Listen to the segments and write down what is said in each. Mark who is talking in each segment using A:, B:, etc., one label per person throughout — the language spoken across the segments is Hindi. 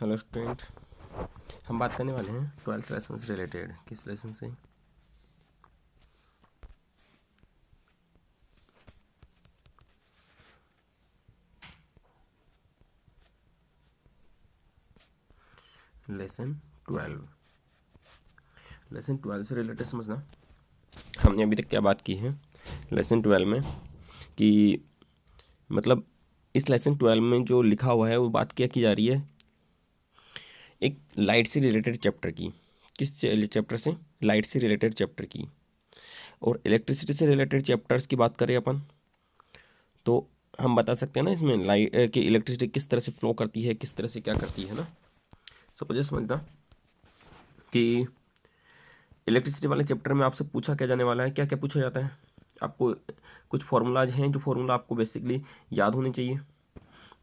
A: हेलो स्टूडेंट, हम बात करने वाले हैं 12th लेसन से रिलेटेड। किस लेसन से? लेसन 12। लेसन 12 से रिलेटेड समझना, हमने अभी तक क्या बात की है लेसन 12 में कि मतलब इस लेसन 12 में जो लिखा हुआ है वो बात क्या की जा रही है, एक लाइट से रिलेटेड चैप्टर की। किस चैप्टर से? लाइट से रिलेटेड चैप्टर की। और इलेक्ट्रिसिटी से रिलेटेड चैप्टर्स की बात करें अपन तो हम बता सकते हैं ना इसमें लाइट कि इलेक्ट्रिसिटी किस तरह से फ्लो करती है, किस तरह से क्या करती है ना। सपोज समझना कि इलेक्ट्रिसिटी वाले चैप्टर में आपसे पूछा क्या जाने वाला है, क्या क्या पूछा जाता है आपको। कुछ फार्मूलाज हैं जो फार्मूला आपको बेसिकली याद होने चाहिए।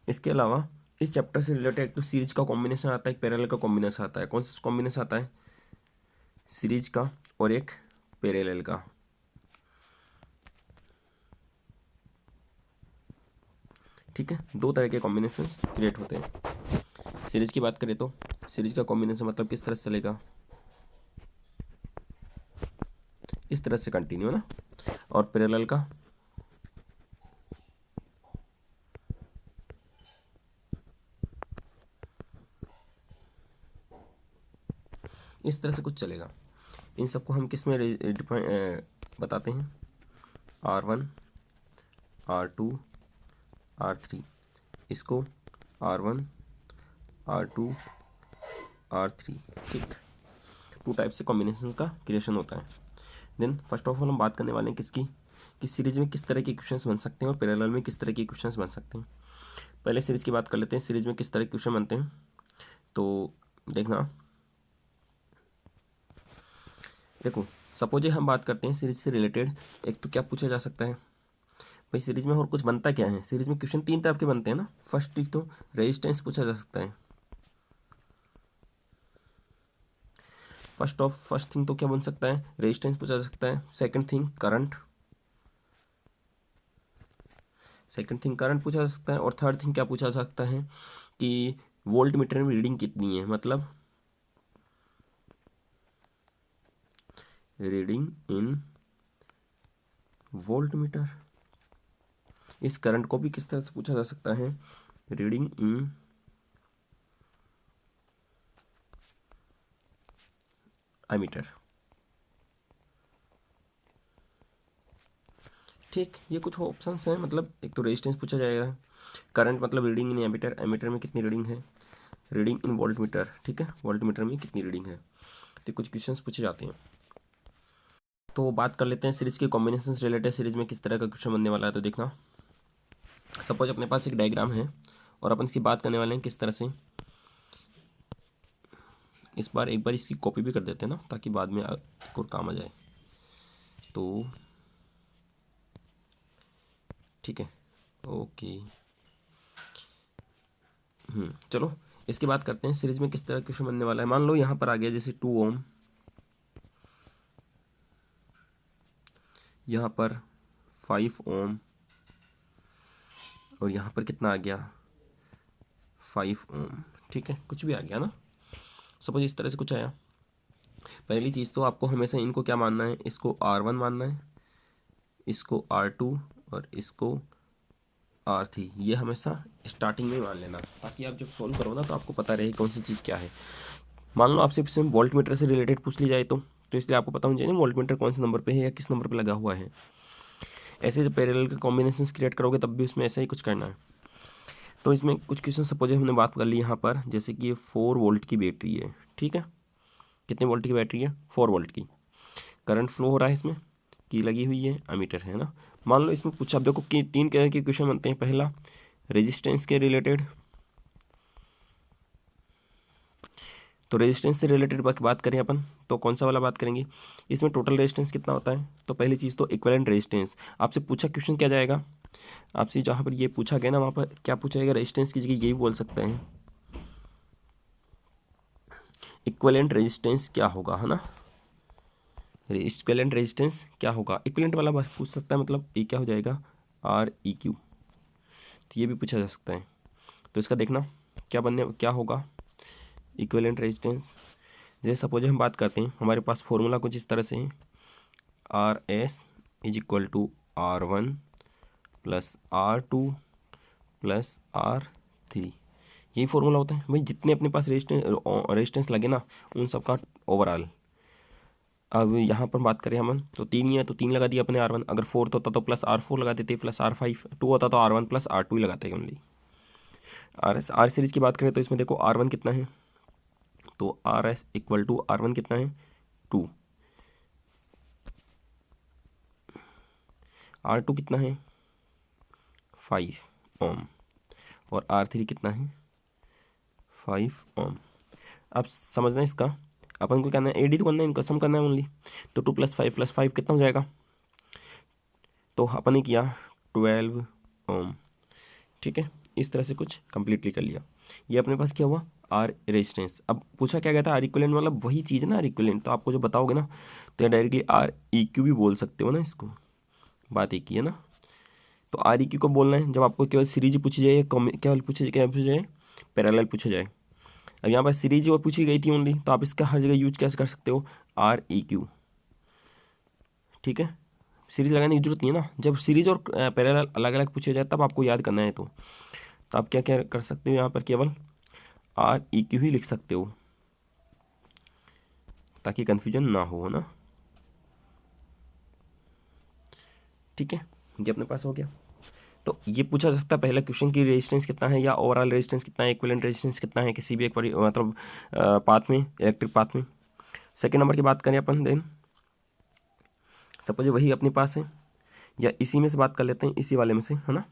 A: इसके अलावा इस चैप्टर से रिलेटेड एक तो सीरीज का कॉम्बिनेशन आता है, एक पैरेलल का कॉम्बिनेशन आता है। कौन सा कॉम्बिनेशन आता है? सीरीज का और एक पैरेलल का। ठीक है, दो तरह के कॉम्बिनेशन क्रिएट होते हैं। सीरीज की बात करें तो सीरीज का कॉम्बिनेशन मतलब किस तरह से चलेगा, इस तरह से कंटिन्यू ना। और पैरेलल का इस तरह से कुछ चलेगा। इन सबको हम किस में बताते हैं? R1, R2, R3। इसको R1, R2, R3। ठीक, टू टाइप से कॉम्बिनेशन का क्रिएशन होता है। देन फर्स्ट ऑफ ऑल हम बात करने वाले हैं किसकी, कि सीरीज में किस तरह के क्वेश्चंस बन सकते हैं और पैरेलल में किस तरह के क्वेश्चंस बन सकते हैं। पहले सीरीज की बात कर लेते हैं, सीरीज में किस तरह के क्वेश्चन बनते हैं। तो देखना, देखो सपोज हम बात करते हैं सीरीज से रिलेटेड। एक तो क्या पूछा जा सकता है भाई, सीरीज में और कुछ बनता क्या है। सीरीज में क्वेश्चन तीन टाइप के बनते हैं ना। फर्स्ट तो रेजिस्टेंस पूछा जा सकता है। फर्स्ट थिंग तो क्या बन सकता है, रेजिस्टेंस पूछा जा सकता है। सेकंड थिंग करंट पूछा जा सकता है। और थर्ड थिंग क्या पूछा जा सकता है कि वोल्ट मीटर में रीडिंग कितनी है, मतलब रीडिंग इन वोल्ट मीटर। इस करंट को भी किस तरह से पूछा जा सकता है, रीडिंग इन एमीटर। ठीक, ये कुछ ऑप्शंस हैं। मतलब एक तो रेजिस्टेंस पूछा जाएगा, करंट मतलब रीडिंग इन एमीटर, एमीटर में कितनी रीडिंग है, रीडिंग इन वोल्ट मीटर। ठीक है, वोल्ट मीटर में कितनी रीडिंग है। तो कुछ क्वेश्चंस पूछे जाते हैं। तो बात कर लेते हैं सीरीज के कॉम्बिनेशन से रिलेटेड, सीरीज में किस तरह का क्वेश्चन बनने वाला है। तो देखना, सपोज अपने पास एक डायग्राम है और अपन इसकी बात करने वाले हैं किस तरह से। इस बार एक बार इसकी कॉपी भी कर देते हैं ना, ताकि बाद में एक और काम आ जाए। तो ठीक है, ओके। चलो इसकी बात करते हैं, सीरीज में किस तरह क्वेश्चन बनने वाला है। मान लो यहाँ पर आ गया जैसे 2 ओम, यहाँ पर 5 ओम, और यहाँ पर कितना आ गया 5 ओम। ठीक है, कुछ भी आ गया ना। सपोज इस तरह से कुछ आया। पहली चीज़ तो आपको हमेशा इनको क्या मानना है, इसको R1 मानना है, इसको R2 और इसको R3। ये हमेशा स्टार्टिंग में मान लेना, ताकि आप जब सॉल्व करो ना तो आपको पता रहे कौन सी चीज़ क्या है। मान लो आपसे इसमें वोल्ट मीटर से रिलेटेड पूछ ली जाए तो इसलिए आपको पता होना चाहिए ना वोल्ट मीटर कौन से नंबर पे है या किस नंबर पे लगा हुआ है। ऐसे जब पैरेलल के कॉम्बिनेशन क्रिएट करोगे तब भी उसमें ऐसा ही कुछ करना है। तो इसमें कुछ क्वेश्चन सपोज हमने बात कर ली यहाँ पर, जैसे कि ये 4 वोल्ट की बैटरी है। ठीक है, कितने वोल्ट की बैटरी है, 4 वोल्ट की। करंट फ्लो हो रहा है इसमें, की लगी हुई है, एमीटर है ना। मान लो इसमें कुछ, अब देखो कि 3 तरह के क्वेश्चन बनते हैं। पहला रेजिस्टेंस के रिलेटेड, तो रेजिस्टेंस से रिलेटेड बात करें अपन तो कौन सा वाला बात करेंगे। इसमें टोटल रेजिस्टेंस कितना होता है। तो पहली चीज़ तो इक्विवेलेंट रेजिस्टेंस। आपसे पूछा क्वेश्चन क्या जाएगा, आपसे जहाँ पर ये पूछा गया ना वहाँ पर क्या पूछा जाएगा, रेजिस्टेंस की जगह यही बोल सकते हैं, इक्विवेलेंट रेजिस्टेंस क्या होगा, है ना। इक्विवेलेंट रेजिस्टेंस क्या होगा, इक्विवेलेंट वाला बस पूछ सकता है, मतलब ये क्या हो जाएगा REQ। तो ये भी पूछा जा सकता है। तो इसका देखना क्या होगा, इक्विवेलेंट रेजिस्टेंस। जैसे सपोज हम बात करते हैं, हमारे पास फॉर्मूला कुछ इस तरह से है, R S is equal to R1 plus R2 plus R3, यही फॉर्मूला होता है भाई। जितने अपने पास रेजिस्टेंस लगे ना, उन सब का ओवरऑल। अब यहाँ पर बात करें हम, तो 3 ही है तो 3 लगा दिया अपने R1। अगर 4 होता तो प्लस R4 लगा देते, प्लस R5। 2 होता तो R1 प्लस R2 ही लगाते ओनली। आर सीरीज की बात करें तो इसमें देखो R1 कितना है, तो RS इक्वल टू R1 कितना है 2, R2 कितना है 5 ओम, और R3 कितना है 5 ओम। अब समझना इसका, अपन को करना है एडी तो करना है, इनका सम करना है ओनली। तो 2 + 5 + 5 कितना हो जाएगा, तो अपन ने किया 12 ओम। ठीक है, इस तरह से कुछ कंप्लीटली कर लिया। ये अपने पास क्या हुआ, आर रेजिस्टेंस। अब पूछा क्या गया था, आर इक्विवेलेंट मतलब वही चीज़ है ना, आर इक्विवेलेंट। तो आपको जो बताओगे ना, तो डायरेक्टली आर EQ भी बोल सकते हो ना, इसको बात एक ही है ना। तो आर EQ को बोलना है जब आपको केवल सीरीज पूछी जाए, केवल पूछे जाए पैरेलल पूछा जाए। अब यहाँ पर सीरीज वो पूछी गई थी ओनली, तो आप इसका हर जगह यूज कैसे कर सकते हो, REQ। ठीक है, सीरीज लगाने की जरूरत नहीं है ना। जब सीरीज और पैरेलल अलग अलग पूछे जाए तब आपको याद करना है। तो आप क्या क्या कर सकते हो, यहाँ पर केवल REQ ही लिख सकते हो, ताकि कन्फ्यूजन ना हो ना। ठीक है, ये अपने पास हो गया। तो ये पूछा जा सकता है पहला क्वेश्चन की रेजिस्टेंस कितना है, या ओवरऑल रेजिस्टेंस कितना है, इक्विवेलेंट रेजिस्टेंस कितना है किसी भी एक मतलब पाथ में, इलेक्ट्रिक पाथ में। सेकेंड नंबर की बात करें अपन, देन सपोज वही अपने पास है, या इसी में से बात कर लेते हैं, इसी वाले में से, है ना,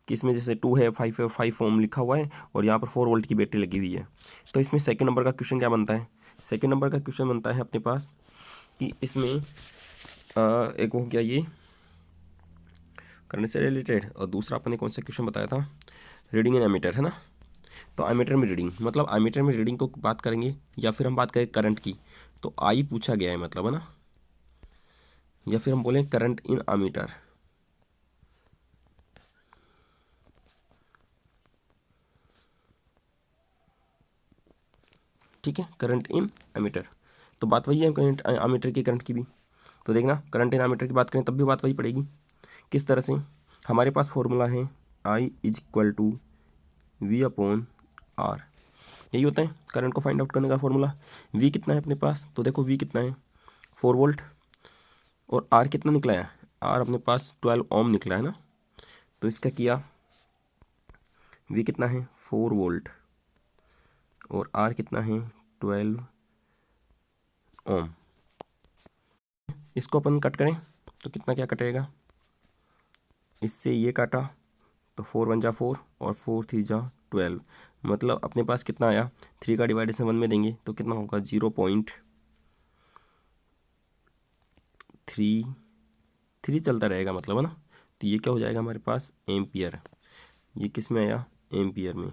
A: कि इसमें जैसे 2 है, 5 है, 5 ओम लिखा हुआ है, और यहाँ पर 4 वोल्ट की बैटरी लगी हुई है। तो इसमें सेकंड नंबर का क्वेश्चन क्या बनता है, सेकंड नंबर का क्वेश्चन बनता है अपने पास कि इसमें एक हो गया ये करंट से रिलेटेड, और दूसरा अपन ने कौन सा क्वेश्चन बताया था, रीडिंग इन एमीटर, है ना। तो एमीटर में रीडिंग, मतलब एमीटर में रीडिंग को बात करेंगे, या फिर हम बात करें करंट की, तो आई पूछा गया है मतलब, है ना, या फिर हम बोलें करंट इन एमीटर। ठीक है, करंट इन एमीटर, तो बात वही है करंट एमीटर की, करंट की भी। तो देखना, करंट इन एमीटर की बात करें तब भी बात वही पड़ेगी। किस तरह से, हमारे पास फॉर्मूला है I = V/R, यही होता है करंट को फाइंड आउट करने का फॉर्मूला। V कितना है अपने पास, तो देखो V कितना है 4 वोल्ट, और R कितना निकला है, R अपने पास 12 ओम निकला है ना। तो इसका किया, V कितना है 4 वोल्ट, और R कितना है 12 ओम। इसको अपन कट करें तो कितना क्या कटेगा, इससे ये काटा तो 4 × 1 = 4 और 4 × 3 = 12, मतलब अपने पास कितना आया, 3 का डिवाइडेशन 1 में देंगे तो कितना होगा 0.33 चलता रहेगा मतलब, है ना। तो ये क्या हो जाएगा हमारे पास एम्पियर, ये किस में आया एम्पियर में।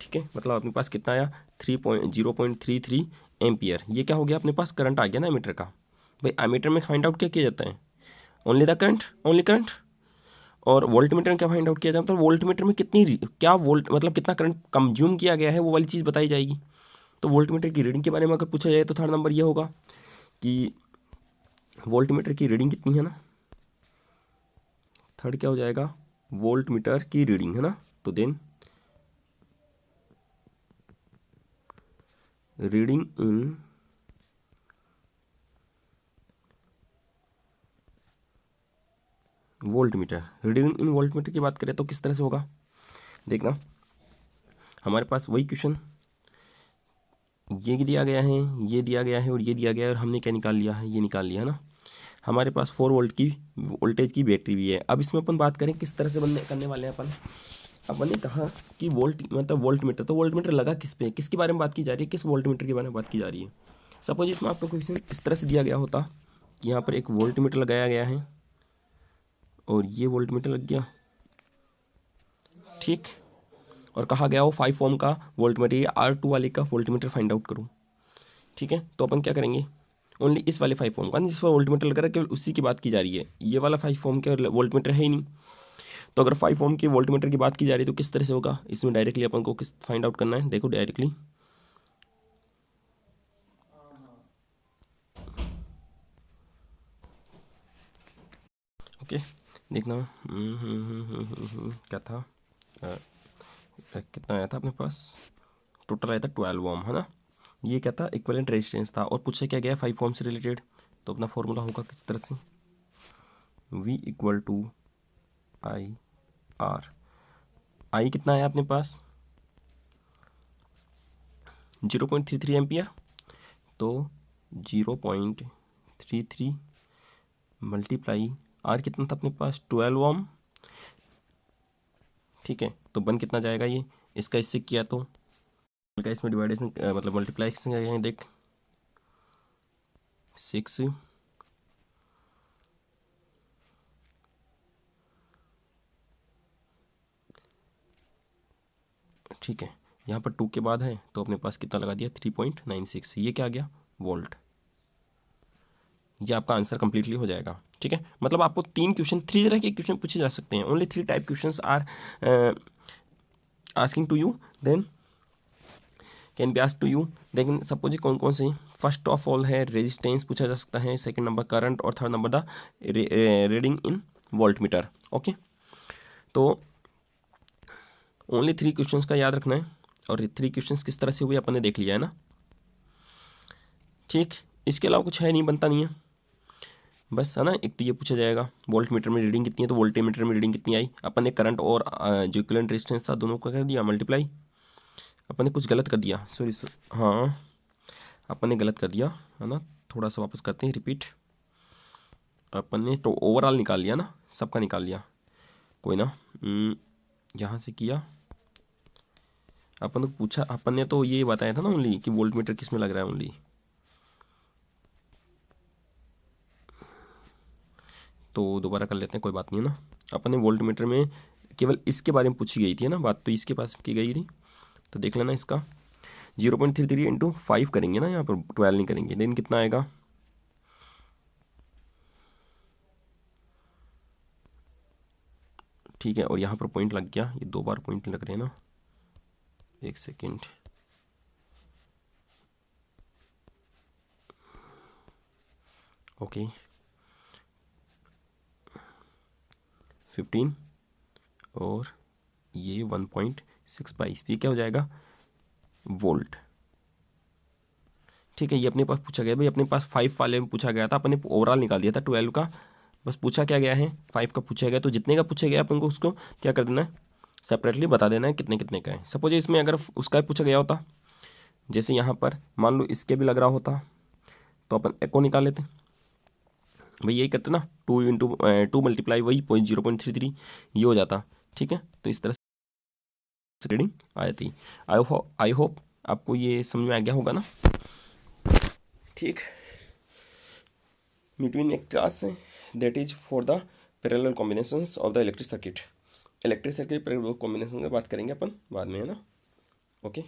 A: ठीक है, मतलब अपने पास कितना आया 0.33 एम्पियर। ये क्या हो गया अपने पास, करंट आ गया ना एमीटर का। भाई एमीटर में फाइंड आउट क्या किया जाता है, only the current, only current. और वोल्ट मीटर में क्या फाइंड आउट किया जाता है, तो वोल्ट मीटर में कितनी क्या वोल्ट मतलब कितना करंट कंज्यूम किया गया है, वो वाली चीज़ बताई जाएगी। तो वोल्ट मीटर की रीडिंग के बारे में अगर पूछा जाए तो थर्ड नंबर ये होगा कि वोल्ट मीटर की रीडिंग कितनी है ना, थर्ड क्या हो जाएगा, वोल्ट मीटर की रीडिंग, है ना। तो then reading in voltmeter, reading in voltmeter की बात करें तो किस तरह से होगा, देखना हमारे पास वही क्वेश्चन, ये दिया गया है, ये दिया गया है, और ये दिया गया है, और हमने क्या निकाल लिया है, ये निकाल लिया है ना। हमारे पास 4 वोल्ट की वोल्टेज की बैटरी भी है। अब इसमें अपन बात करें किस तरह से करने वाले हैं अपन ने कहा कि वोल्ट मतलब वोल्ट मीटर, तो वोल्ट मीटर लगा किस पे, किसके बारे में बात की जा रही है, किस वोल्ट मीटर के बारे में बात की जा रही है। सपोज इसमें आपको क्वेश्चन इस तरह से दिया गया होता कि यहाँ पर एक वोल्ट मीटर लगाया गया है, और ये वोल्ट मीटर लग गया, ठीक, और कहा गया वो 5 ओम का वोल्ट मीटर, ये R2 वाले का वोल्ट मीटर फाइंड आउट करो। ठीक है, तो अपन क्या करेंगे, ओनली इस वाले 5 ओम का, जिस पर वोल्ट मीटर लगा रहा है केवल उसी की बात की जा रही है, ये वाला 5 ओम के वोल्ट मीटर है ही नहीं। तो अगर 5 ओम के वोल्ट मीटर की बात की जा रही है तो किस तरह से होगा, इसमें डायरेक्टली अपन को किस फाइंड आउट करना है, देखो डायरेक्टली ओके देखना। क्या था, कितना आया था अपने पास, टोटल आया था 12 ओम, है ना। ये क्या था, इक्विवेलेंट रेजिस्टेंस था, और पूछे क्या गया 5 ओम से रिलेटेड। तो अपना फॉर्मूला होगा किस तरह से, V equal to I R. I कितना है अपने पास 0.33 एम्पियर, तो 0.33 मल्टीप्लाई आर कितना था अपने पास 12 ओम। ठीक है, तो बन कितना जाएगा ये, इसका इससे किया तो का इसमें डिवाइडेशन मतलब मल्टीप्लाई है, देख 6 ठीक है, यहाँ पर 2 के बाद है तो अपने पास कितना लगा दिया 3.96, ये क्या आ गया वोल्ट। ये आपका आंसर कंप्लीटली हो जाएगा। ठीक है, मतलब आपको 3 क्वेश्चन, 3 तरह के क्वेश्चन पूछे जा सकते हैं, only 3 type questions are asking to you, then can be asked to you. लेकिन सपोज कौन कौन से, फर्स्ट ऑफ ऑल है रेजिस्टेंस पूछा जा सकता है, सेकंड नंबर करंट, और third number the reading in voltmeter. Okay, तो ओनली 3 क्वेश्चंस का याद रखना है, और 3 क्वेश्चंस किस तरह से हुए अपन ने देख लिया है ना। ठीक, इसके अलावा कुछ है नहीं, बनता नहीं है बस, है ना। एक तो ये पूछा जाएगा वोल्ट मीटर में रीडिंग कितनी है, तो वोल्ट मीटर में रीडिंग कितनी आई, अपन ने करंट और जो इक्विवेलेंट रेजिस्टेंस था दोनों का कर दिया मल्टीप्लाई। अपन ने कुछ गलत कर दिया, सॉरी हाँ अपन ने गलत कर दिया, है ना। थोड़ा सा वापस करते हैं रिपीट। अपन ने तो ओवरऑल निकाल लिया ना, सबका निकाल लिया, कोई ना। यहाँ से किया, अपन को पूछा, अपन ने तो ये बताया था ना ओनली कि वोल्ट मीटर किस में लग रहा है ओनली, तो दोबारा कर लेते हैं, कोई बात नहीं है ना। अपन ने वोल्ट मीटर में केवल इसके बारे में पूछी गई थी ना बात, तो इसके पास की गई थी, तो देख लेना इसका 0.33 इंटू 5 करेंगे ना, यहाँ पर 12 नहीं करेंगे, देन कितना आएगा, ठीक है। और यहाँ पर पॉइंट लग गया, ये 2 बार पॉइंट लग रहे हैं ना, एक सेकेंड, ओके 15 और ये 1.65, ये क्या हो जाएगा वोल्ट। ठीक है, ये अपने पास पूछा गया भाई, अपने पास 5 वाले में पूछा गया था, अपने ओवरऑल निकाल दिया था 12 का, बस पूछा क्या गया है 5 का पूछा गया, तो जितने का पूछा गया अपन को उसको क्या कर देना है, सेपरेटली बता देना है कितने कितने का है। सपोज इसमें अगर उसका पूछा गया होता, जैसे यहाँ पर मान लो इसके भी लग रहा होता, तो अपन एक को निकाल लेते भाई, यही करते ना, 2 मल्टीप्लाई वही 0.33 ये हो जाता। ठीक है, तो इस तरह से रीडिंग आ जाती। आई होप आपको ये समझ में आ गया होगा ना। ठीक, between एक class that is for the parallel combinations of the electric circuit। Electric circuit parallel combination की बात करेंगे अपन बाद में, है ना। ओके।